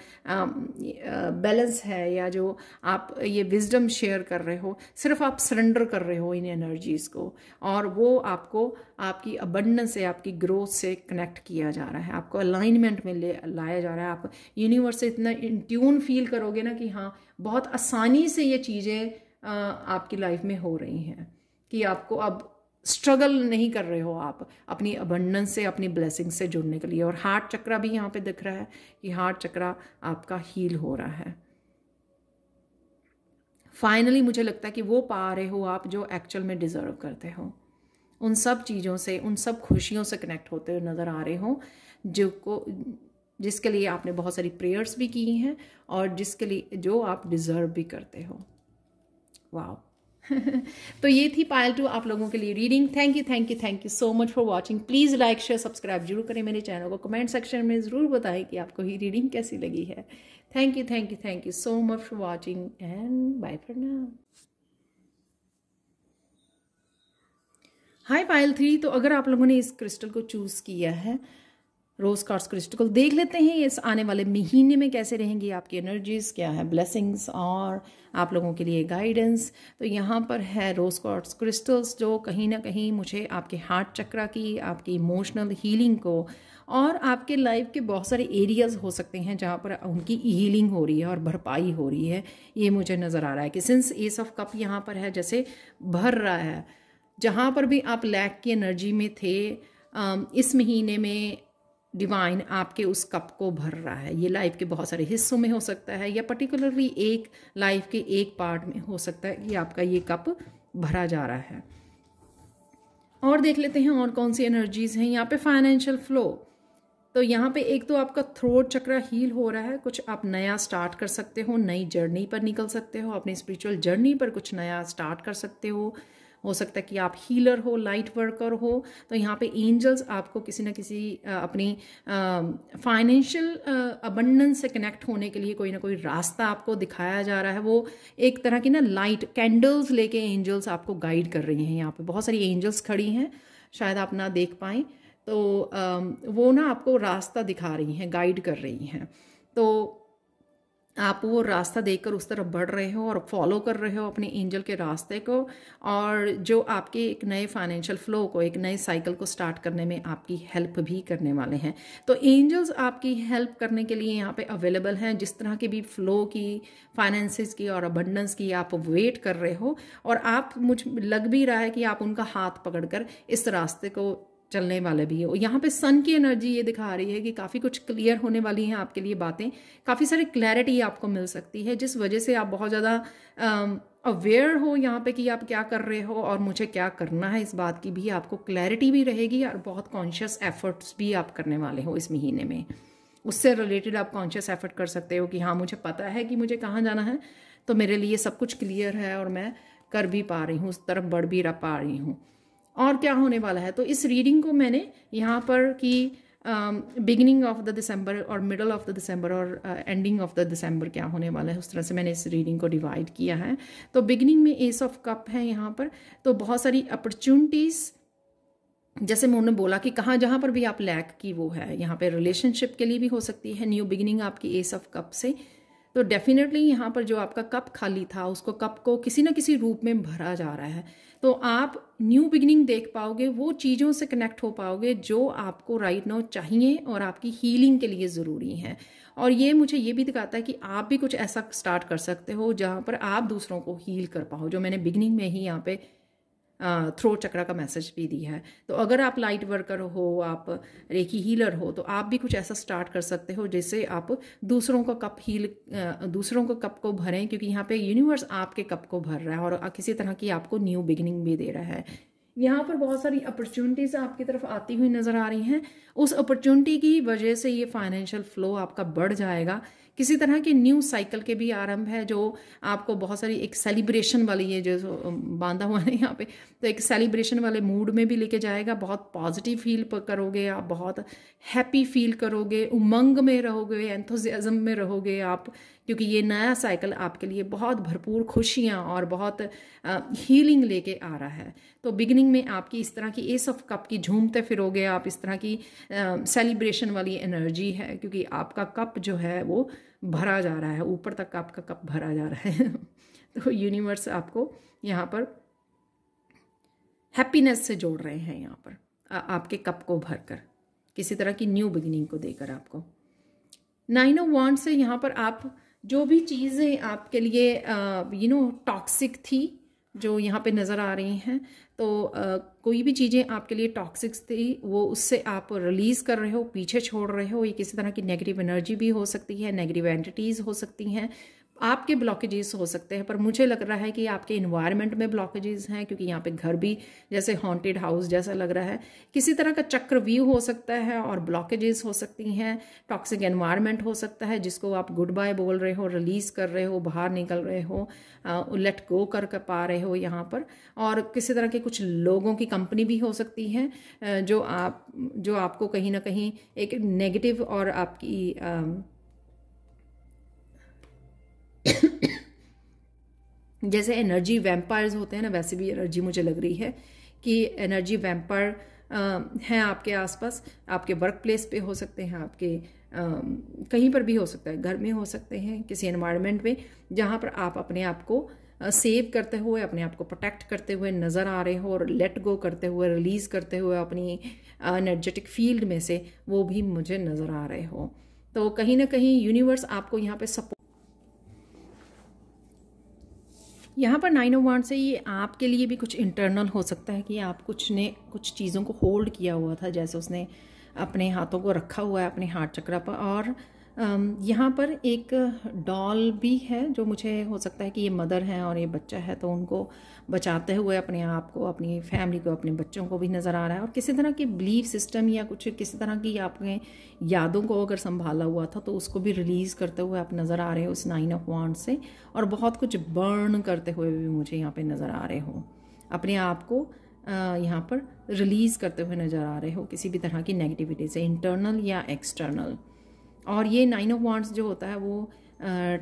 बैलेंस है, या जो आप ये विजडम शेयर कर रहे हो, सिर्फ आप सरेंडर कर रहे हो इन एनर्जीज़ को, और वो आपको आपकी अबंडेंस से, आपकी ग्रोथ से कनेक्ट किया जा रहा है, आपको अलाइनमेंट में लाया जा रहा है। आप यूनिवर्स से इतना इन ट्यून फील करोगे ना कि हाँ बहुत आसानी से ये चीज़ें आपकी लाइफ में हो रही हैं, कि आपको अब स्ट्रगल नहीं कर रहे हो आप अपनी अबंडेंस से, अपनी ब्लेसिंग से जुड़ने के लिए। और हार्ट चक्रा भी यहाँ पे दिख रहा है कि हार्ट चक्रा आपका हील हो रहा है। फाइनली मुझे लगता है कि वो पा रहे हो आप जो एक्चुअल में डिजर्व करते हो। उन सब चीज़ों से, उन सब खुशियों से कनेक्ट होते हुए नज़र आ रहे हो, जिसके लिए आपने बहुत सारी प्रेयर्स भी की हैं और जिसके लिए जो आप डिज़र्व भी करते हो। वाह तो ये थी पायल टू आप लोगों के लिए reading. Thank you so much for watching. Please like share subscribe जरूर करें मेरे चैनल को। कमेंट सेक्शन में ज़रूर बताएं कि आपको ये रीडिंग कैसी लगी है। Thank you so much for watching and bye for now. Hi Payal 3। तो अगर आप लोगों ने इस क्रिस्टल को चूज़ किया है, रोज क्वार्ट्ज क्रिस्टल को, देख लेते हैं इस आने वाले महीने में कैसे रहेंगी आपकी एनर्जीज, क्या है ब्लेसिंग्स और आप लोगों के लिए गाइडेंस। तो यहाँ पर है रोज क्वार्ट्ज क्रिस्टल्स जो कहीं ना कहीं मुझे आपके हार्ट चक्रा की, आपकी इमोशनल हीलिंग को और आपके लाइफ के बहुत सारे एरियाज़ हो सकते हैं जहाँ पर उनकी हीलिंग हो रही है और भरपाई हो रही है। ये मुझे नज़र आ रहा है कि सिंस एस ऑफ कप यहाँ पर है, जैसे भर रहा है, जहाँ पर भी आप लैक की एनर्जी में थे इस महीने में डिवाइन आपके उस कप को भर रहा है। ये लाइफ के बहुत सारे हिस्सों में हो सकता है या पर्टिकुलरली एक लाइफ के एक पार्ट में हो सकता है कि आपका ये कप भरा जा रहा है। और देख लेते हैं और कौन सी एनर्जीज हैं यहाँ पे। फाइनेंशियल फ्लो, तो यहाँ पे एक तो आपका थ्रोट चक्र हील हो रहा है, कुछ आप नया स्टार्ट कर सकते हो, नई जर्नी पर निकल सकते हो, अपनी स्पिरिचुअल जर्नी पर कुछ नया स्टार्ट कर सकते हो सकता है कि आप हीलर हो, लाइट वर्कर हो, तो यहाँ पे एंजल्स आपको किसी न किसी अपनी फाइनेंशियल अबंडेंस से कनेक्ट होने के लिए कोई ना कोई रास्ता आपको दिखाया जा रहा है। वो एक तरह की ना लाइट कैंडल्स लेके एंजल्स आपको गाइड कर रही हैं। यहाँ पे बहुत सारी एंजल्स खड़ी हैं, शायद आप ना देख पाएँ, तो वो ना आपको रास्ता दिखा रही हैं, गाइड कर रही हैं। तो आप वो रास्ता देखकर उस तरफ बढ़ रहे हो और फॉलो कर रहे हो अपने एंजल के रास्ते को, और जो आपके एक नए फाइनेंशियल फ्लो को, एक नए साइकिल को स्टार्ट करने में आपकी हेल्प भी करने वाले हैं। तो एंजल्स आपकी हेल्प करने के लिए यहाँ पे अवेलेबल हैं। जिस तरह की भी फ्लो की, फाइनेंसेस की और अबंडेंस की आप वेट कर रहे हो, और आप मुझे लग भी रहा है कि आप उनका हाथ पकड़कर इस रास्ते को चलने वाले भी है। यहाँ पे सन की एनर्जी ये दिखा रही है कि काफ़ी कुछ क्लियर होने वाली हैं आपके लिए बातें, काफ़ी सारी क्लैरिटी आपको मिल सकती है, जिस वजह से आप बहुत ज़्यादा अवेयर हो यहाँ पे कि आप क्या कर रहे हो और मुझे क्या करना है, इस बात की भी आपको क्लैरिटी भी रहेगी, और बहुत कॉन्शियस एफर्ट्स भी आप करने वाले हो इस महीने में। उससे रिलेटेड आप कॉन्शियस एफर्ट कर सकते हो कि हाँ, मुझे पता है कि मुझे कहाँ जाना है, तो मेरे लिए सब कुछ क्लियर है और मैं कर भी पा रही हूँ, उस तरफ बढ़ भी पा रही हूँ। और क्या होने वाला है, तो इस रीडिंग को मैंने यहाँ पर कि बिगिनिंग ऑफ द दिसंबर और मिडल ऑफ द दिसंबर और एंडिंग ऑफ द दिसंबर क्या होने वाला है, उस तरह से मैंने इस रीडिंग को डिवाइड किया है। तो बिगिनिंग में एस ऑफ कप है यहाँ पर, तो बहुत सारी अपॉर्चुनिटीज़, जैसे मैंने बोला कि कहाँ जहाँ पर भी आप लैक की वो है, यहाँ पे रिलेशनशिप के लिए भी हो सकती है न्यू बिगिनिंग आपकी एस ऑफ कप से। तो डेफिनेटली यहाँ पर जो आपका कप खाली था, उसको कप को किसी न किसी रूप में भरा जा रहा है। तो आप न्यू बिगिनिंग देख पाओगे, वो चीज़ों से कनेक्ट हो पाओगे जो आपको राइट नाउ चाहिए और आपकी हीलिंग के लिए ज़रूरी है। और ये मुझे ये भी दिखाता है कि आप भी कुछ ऐसा स्टार्ट कर सकते हो जहाँ पर आप दूसरों को हील कर पाओ, जो मैंने बिगिनिंग में ही यहाँ पे थ्रोट चक्र का मैसेज भी दिया है। तो अगर आप लाइट वर्कर हो, आप रेकी हीलर हो, तो आप भी कुछ ऐसा स्टार्ट कर सकते हो जिससे आप दूसरों को कप हील, दूसरों को कप को भरें, क्योंकि यहाँ पे यूनिवर्स आपके कप को भर रहा है और किसी तरह की आपको न्यू बिगिनिंग भी दे रहा है। यहाँ पर बहुत सारी अपॉर्चुनिटीज़ आपकी तरफ आती हुई नज़र आ रही हैं। उस अपॉर्चुनिटी की वजह से ये फाइनेंशियल फ्लो आपका बढ़ जाएगा। किसी तरह के न्यू साइकिल के भी आरंभ है, जो आपको बहुत सारी एक सेलिब्रेशन वाली, ये जो बांधा हुआ है यहाँ पे, तो एक सेलिब्रेशन वाले मूड में भी लेके जाएगा। बहुत पॉजिटिव फील करोगे आप, बहुत हैप्पी फील करोगे, उमंग में रहोगे, एंथुसियाज्म में रहोगे आप, क्योंकि ये नया साइकिल आपके लिए बहुत भरपूर खुशियाँ और बहुत हीलिंग लेके आ रहा है। तो बिगिनिंग में आपकी इस तरह की एस ऑफ कप की झूमते फिरोगे आप, इस तरह की सेलिब्रेशन वाली एनर्जी है, क्योंकि आपका कप जो है वो भरा जा रहा है, ऊपर तक आपका कप भरा जा रहा है। तो यूनिवर्स आपको यहाँ पर हैप्पीनेस से जोड़ रहे हैं, यहाँ पर आपके कप को भरकर, किसी तरह की न्यू बिगिनिंग को देकर आपको। 9 ऑफ वांड्स से यहाँ पर आप जो भी चीज़ें आपके लिए टॉक्सिक थी, जो यहाँ पे नज़र आ रही हैं, तो कोई भी चीज़ें आपके लिए टॉक्सिक थी, वो उससे आप रिलीज़ कर रहे हो, पीछे छोड़ रहे हो। ये किसी तरह की नेगेटिव एनर्जी भी हो सकती है, नेगेटिव एंटिटीज़ हो सकती हैं, आपके ब्लॉकेजेस हो सकते हैं, पर मुझे लग रहा है कि आपके इन्वायरमेंट में ब्लॉकेजेस हैं, क्योंकि यहाँ पे घर भी जैसे हॉन्टेड हाउस जैसा लग रहा है। किसी तरह का चक्रव्यूह हो सकता है और ब्लॉकेजेस हो सकती हैं, टॉक्सिक एनवायरमेंट हो सकता है जिसको आप गुड बाय बोल रहे हो, रिलीज़ कर रहे हो, बाहर निकल रहे हो, लेट गो कर पा रहे हो यहाँ पर। और किसी तरह के कुछ लोगों की कंपनी भी हो सकती है जो आपको कहीं ना कहीं एक नेगेटिव और आपकी जैसे एनर्जी वैम्पायर्स होते हैं ना, वैसे भी एनर्जी मुझे लग रही है कि एनर्जी वैम्पायर हैं आपके आसपास, आपके वर्क प्लेस पे हो सकते हैं, आपके कहीं पर भी हो सकता है, घर में हो सकते हैं, किसी एनवायरनमेंट में जहाँ पर आप अपने आप को सेव करते हुए, अपने आप को प्रोटेक्ट करते हुए नज़र आ रहे हो और लेट गो करते हुए, रिलीज़ करते हुए अपनी एनर्जेटिक फील्ड में से, वो भी मुझे नज़र आ रहे हो। तो कहीं ना कहीं यूनिवर्स आपको यहाँ पे सपोर्ट, यहाँ पर 9 ऑफ वांड्स से ये आपके लिए भी कुछ इंटरनल हो सकता है कि आप कुछ चीज़ों को होल्ड किया हुआ था, जैसे उसने अपने हाथों को रखा हुआ है अपने हार्ट चक्र पर। और यहाँ पर एक डॉल भी है जो मुझे हो सकता है कि ये मदर है और ये बच्चा है, तो उनको बचाते हुए अपने आप को, अपनी फैमिली को, अपने बच्चों को भी नज़र आ रहा है। और किसी तरह की बिलीफ सिस्टम या कुछ किसी तरह की आपने यादों को अगर संभाला हुआ था तो उसको भी रिलीज़ करते हुए आप नज़र आ रहे हो उस 9 ऑफ वांड्स से। और बहुत कुछ बर्न करते हुए भी मुझे यहाँ पे नज़र आ रहे हो, अपने आप को यहाँ पर रिलीज़ करते हुए नज़र आ रहे हो किसी भी तरह की नेगेटिविटी से, इंटरनल या एक्सटर्नल। और ये 9 ऑफ वांड्स जो होता है वो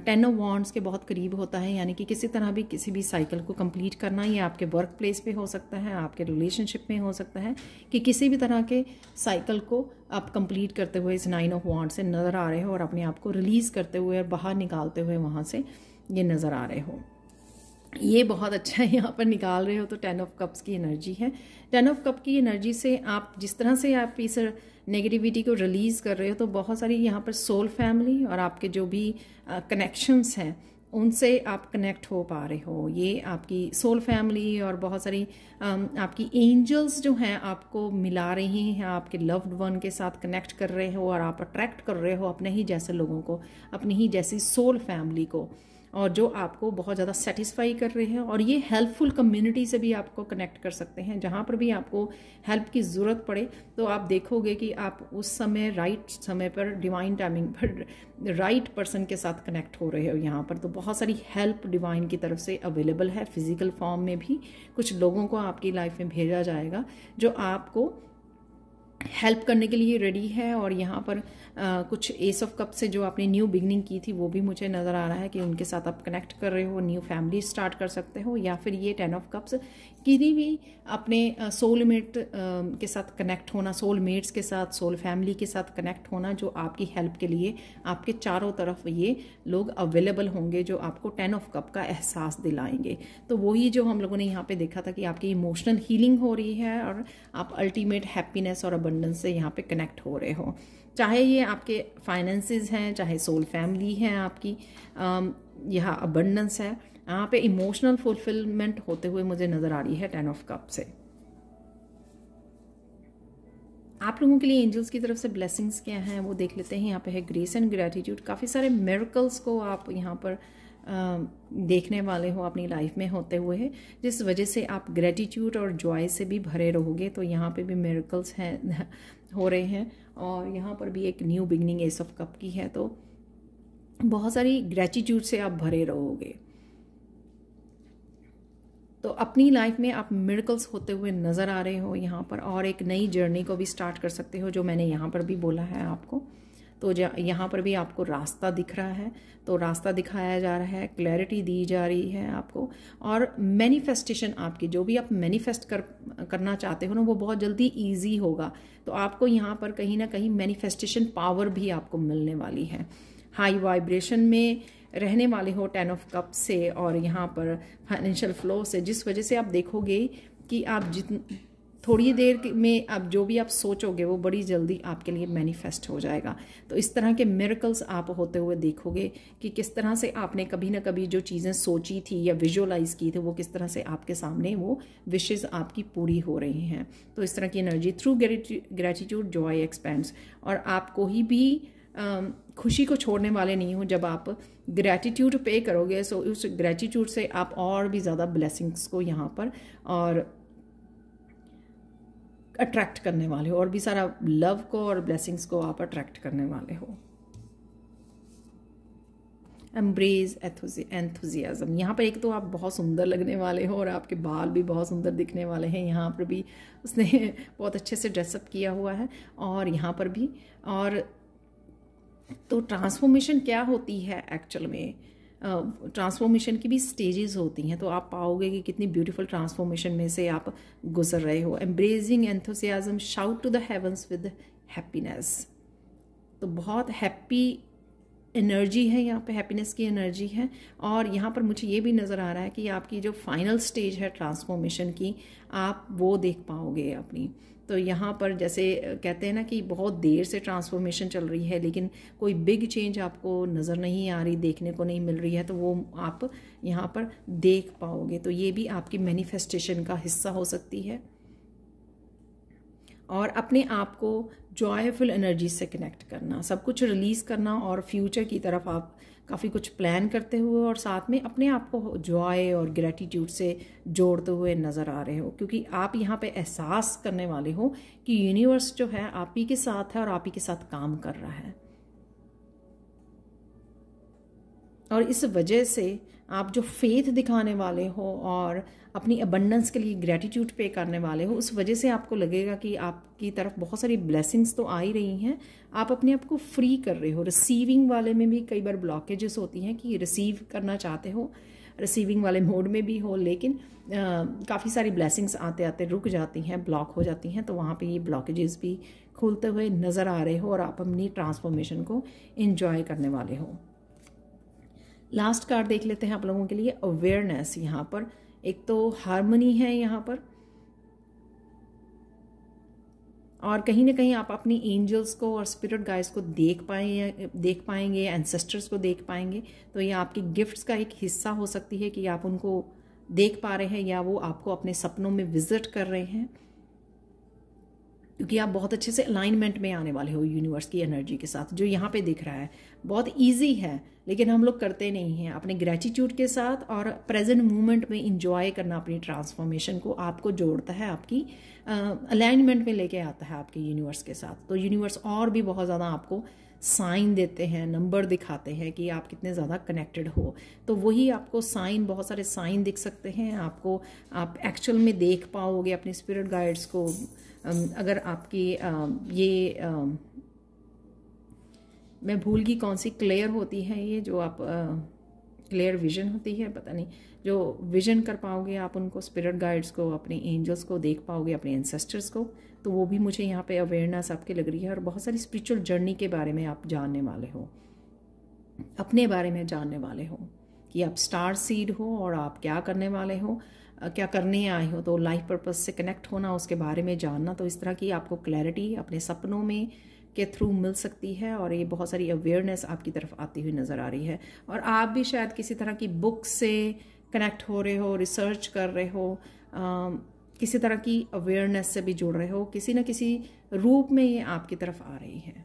10 ऑफ वांड्स के बहुत करीब होता है, यानी कि किसी तरह भी किसी भी साइकिल को कंप्लीट करना। ये आपके वर्क प्लेस पे हो सकता है, आपके रिलेशनशिप में हो सकता है, कि किसी भी तरह के साइकिल को आप कंप्लीट करते हुए इस 9 ऑफ वांड्स से नज़र आ रहे हो और अपने आप को रिलीज़ करते हुए और बाहर निकालते हुए वहाँ से ये नज़र आ रहे हो। ये बहुत अच्छा है, यहाँ पर निकाल रहे हो तो 10 ऑफ कप्स की एनर्जी है। 10 ऑफ कप की एनर्जी से आप जिस तरह से आप इस नेगेटिविटी को रिलीज़ कर रहे हो, तो बहुत सारी यहाँ पर सोल फैमिली और आपके जो भी कनेक्शंस हैं उनसे आप कनेक्ट हो पा रहे हो। ये आपकी सोल फैमिली और बहुत सारी आपकी एंजल्स जो हैं आपको मिला रही हैं, आपके लव्ड वन के साथ कनेक्ट कर रहे हो और आप अट्रैक्ट कर रहे हो अपने ही जैसे लोगों को, अपनी ही जैसी सोल फैमिली को, और जो आपको बहुत ज़्यादा सेटिस्फाई कर रहे हैं। और ये हेल्पफुल कम्युनिटी से भी आपको कनेक्ट कर सकते हैं। जहाँ पर भी आपको हेल्प की ज़रूरत पड़े तो आप देखोगे कि आप उस समय राइट समय पर, डिवाइन टाइमिंग पर राइट पर्सन के साथ कनेक्ट हो रहे हो। यहाँ पर तो बहुत सारी हेल्प डिवाइन की तरफ से अवेलेबल है, फिजिकल फॉर्म में भी कुछ लोगों को आपकी लाइफ में भेजा जाएगा जो आपको हेल्प करने के लिए रेडी है। और यहाँ पर कुछ एस ऑफ कप से जो आपने न्यू बिगनिंग की थी वो भी मुझे नज़र आ रहा है कि उनके साथ आप कनेक्ट कर रहे हो, न्यू फैमिली स्टार्ट कर सकते हो। या फिर ये 10 ऑफ कप्स किसी भी अपने सोलमेट के साथ कनेक्ट होना, सोलमेट्स के साथ, सोल फैमिली के साथ कनेक्ट होना, जो आपकी हेल्प के लिए आपके चारों तरफ ये लोग अवेलेबल होंगे जो आपको 10 ऑफ कप का एहसास दिलाएंगे। तो वही जो हम लोगों ने यहाँ पे देखा था कि आपकी इमोशनल हीलिंग हो रही है और आप अल्टीमेट हैप्पीनेस और अबंडेंस से यहाँ पे कनेक्ट हो रहे हो। चाहे ये आपके फाइनेंसेस हैं, चाहे सोल फैमिली है आपकी, यहाँ अबंडेंस है, यहाँ पे इमोशनल फुलफिलमेंट होते हुए मुझे नज़र आ रही है 10 ऑफ कप से। आप लोगों के लिए एंजल्स की तरफ से ब्लेसिंग्स क्या हैं वो देख लेते हैं। यहाँ पे है ग्रेस एंड ग्रेटिट्यूड। काफ़ी सारे मिरेकल्स को आप यहाँ पर देखने वाले हो अपनी लाइफ में होते हुए है, जिस वजह से आप ग्रेटिट्यूड और जॉय से भी भरे रहोगे। तो यहाँ पे भी मिरेकल्स हैं हो रहे हैं। और यहाँ पर भी एक new beginning S of cup की है, तो बहुत सारी ग्रेटिट्यूड से आप भरे रहोगे। तो अपनी लाइफ में आप मिरेकल्स होते हुए नज़र आ रहे हो यहाँ पर, और एक नई जर्नी को भी स्टार्ट कर सकते हो जो मैंने यहाँ पर भी बोला है आपको। तो यहाँ पर भी आपको रास्ता दिख रहा है, तो रास्ता दिखाया जा रहा है, क्लैरिटी दी जा रही है आपको। और मैनिफेस्टेशन आपकी जो भी आप मैनिफेस्ट करना चाहते हो ना, वो बहुत जल्दी ईजी होगा। तो आपको यहाँ पर कहीं ना कहीं मैनिफेस्टेशन पावर भी आपको मिलने वाली है। हाई वाइब्रेशन में रहने वाले हो 10 ऑफ कप से और यहाँ पर फाइनेंशियल फ्लो से, जिस वजह से आप देखोगे कि आप थोड़ी देर में आप जो भी आप सोचोगे वो बड़ी जल्दी आपके लिए मैनिफेस्ट हो जाएगा। तो इस तरह के मिरेकल्स आप होते हुए देखोगे कि किस तरह से आपने कभी ना कभी जो चीज़ें सोची थी या विजुअलाइज की थी वो किस तरह से आपके सामने वो विशेज़ आपकी पूरी हो रही हैं। तो इस तरह की energy through gratitude Joy expends. और आप कोई भी खुशी को छोड़ने वाले नहीं हो। जब आप ग्रेटिट्यूड पे करोगे सो उस ग्रेटिट्यूड से आप और भी ज़्यादा ब्लेसिंग्स को यहाँ पर और अट्रैक्ट करने वाले हो, और भी सारा लव को और ब्लेसिंग्स को आप अट्रैक्ट करने वाले हो। Embrace enthusiasm. यहाँ पर एक तो आप बहुत सुंदर लगने वाले हो और आपके बाल भी बहुत सुंदर दिखने वाले हैं। यहाँ पर भी उसने बहुत अच्छे से ड्रेसअप किया हुआ है और यहाँ पर भी। और तो ट्रांसफॉर्मेशन क्या होती है एक्चुअल में, ट्रांसफॉर्मेशन की भी स्टेजेस होती हैं, तो आप पाओगे कि कितनी ब्यूटीफुल ट्रांसफॉर्मेशन में से आप गुजर रहे हो। Embracing enthusiasm, shout to the heavens with happiness. तो बहुत हैप्पी एनर्जी है, यहाँ पे हैप्पीनेस की एनर्जी है। और यहाँ पर मुझे ये भी नज़र आ रहा है कि आपकी जो फाइनल स्टेज है ट्रांसफॉर्मेशन की, आप वो देख पाओगे अपनी। तो यहाँ पर जैसे कहते हैं ना कि बहुत देर से ट्रांसफॉर्मेशन चल रही है लेकिन कोई बिग चेंज आपको नज़र नहीं आ रही, देखने को नहीं मिल रही है, तो वो आप यहाँ पर देख पाओगे। तो ये भी आपकी मैनिफेस्टेशन का हिस्सा हो सकती है। और अपने आप को जॉयफुल एनर्जी से कनेक्ट करना, सब कुछ रिलीज़ करना और फ्यूचर की तरफ आप काफ़ी कुछ प्लान करते हुए और साथ में अपने आप को जॉय और ग्रेटिट्यूड से जोड़ते हुए नज़र आ रहे हो, क्योंकि आप यहाँ पे एहसास करने वाले हो कि यूनिवर्स जो है आप ही के साथ है और आप ही के साथ काम कर रहा है। और इस वजह से आप जो फेथ दिखाने वाले हो और अपनी अबंडेंस के लिए ग्रेटिट्यूड पे करने वाले हो, उस वजह से आपको लगेगा कि आपकी तरफ बहुत सारी ब्लेसिंग्स तो आ ही रही हैं। आप अपने आप को फ्री कर रहे हो। रिसीविंग वाले में भी कई बार ब्लॉकेजेस होती हैं कि रिसीव करना चाहते हो, रिसीविंग वाले मोड में भी हो, लेकिन काफ़ी सारी ब्लेसिंग्स आते आते रुक जाती हैं, ब्लॉक हो जाती हैं। तो वहाँ पे ये ब्लॉकेजेस भी खुलते हुए नज़र आ रहे हो और आप अपनी ट्रांसफॉर्मेशन को एंजॉय करने वाले हो। लास्ट कार्ड देख लेते हैं आप लोगों के लिए, अवेयरनेस। यहाँ पर एक तो हार्मनी है यहाँ पर, और कहीं ना कहीं आप अपनी एंजल्स को और स्पिरिट गाइड्स को देख पाएंगे, एंसेस्टर्स को देख पाएंगे। तो ये आपकी गिफ्ट्स का एक हिस्सा हो सकती है कि आप उनको देख पा रहे हैं या वो आपको अपने सपनों में विजिट कर रहे हैं, क्योंकि आप बहुत अच्छे से अलाइनमेंट में आने वाले हो यूनिवर्स की एनर्जी के साथ। जो यहाँ पे दिख रहा है बहुत इजी है लेकिन हम लोग करते नहीं हैं। अपने ग्रेटिट्यूड के साथ और प्रेजेंट मोमेंट में इंजॉय करना अपनी ट्रांसफॉर्मेशन को आपको जोड़ता है, आपकी अलाइनमेंट में लेके आता है आपके यूनिवर्स के साथ। तो यूनिवर्स और भी बहुत ज़्यादा आपको साइन देते हैं, नंबर दिखाते हैं कि आप कितने ज़्यादा कनेक्टेड हो। तो वही आपको साइन, बहुत सारे साइन दिख सकते हैं आपको, आप एक्चुअल में देख पाओगे अपने स्पिरिट गाइड्स को। अगर आपकी मैं भूल गई कौन सी क्लियर होती है ये, जो आप क्लियर विजन होती है, पता नहीं, जो विजन कर पाओगे आप उनको, स्पिरिट गाइड्स को, अपने एंजल्स को देख पाओगे, अपने एंसेस्टर्स को। तो वो भी मुझे यहाँ पे अवेयरनेस आपकी लग रही है। और बहुत सारी स्पिरिचुअल जर्नी के बारे में आप जानने वाले हो, अपने बारे में जानने वाले हो कि आप स्टार सीड हो और आप क्या करने वाले हो, क्या करने आए हो। तो लाइफ पर्पस से कनेक्ट होना, उसके बारे में जानना, तो इस तरह की आपको क्लैरिटी अपने सपनों में के थ्रू मिल सकती है। और ये बहुत सारी अवेयरनेस आपकी तरफ आती हुई नज़र आ रही है। और आप भी शायद किसी तरह की बुक से कनेक्ट हो रहे हो, रिसर्च कर रहे हो, किसी तरह की अवेयरनेस से भी जुड़ रहे हो, किसी न किसी रूप में ये आपकी तरफ आ रही है।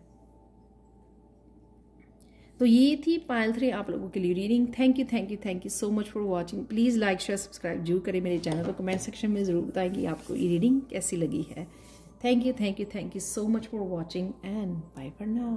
तो ये थी पायल 3 आप लोगों के लिए reading. Thank you so much for watching. Please like share subscribe जरूर करें मेरे चैनल को। कमेंट सेक्शन में ज़रूर बताएं कि आपको ये रीडिंग कैसी लगी है। Thank you so much for watching and bye for now.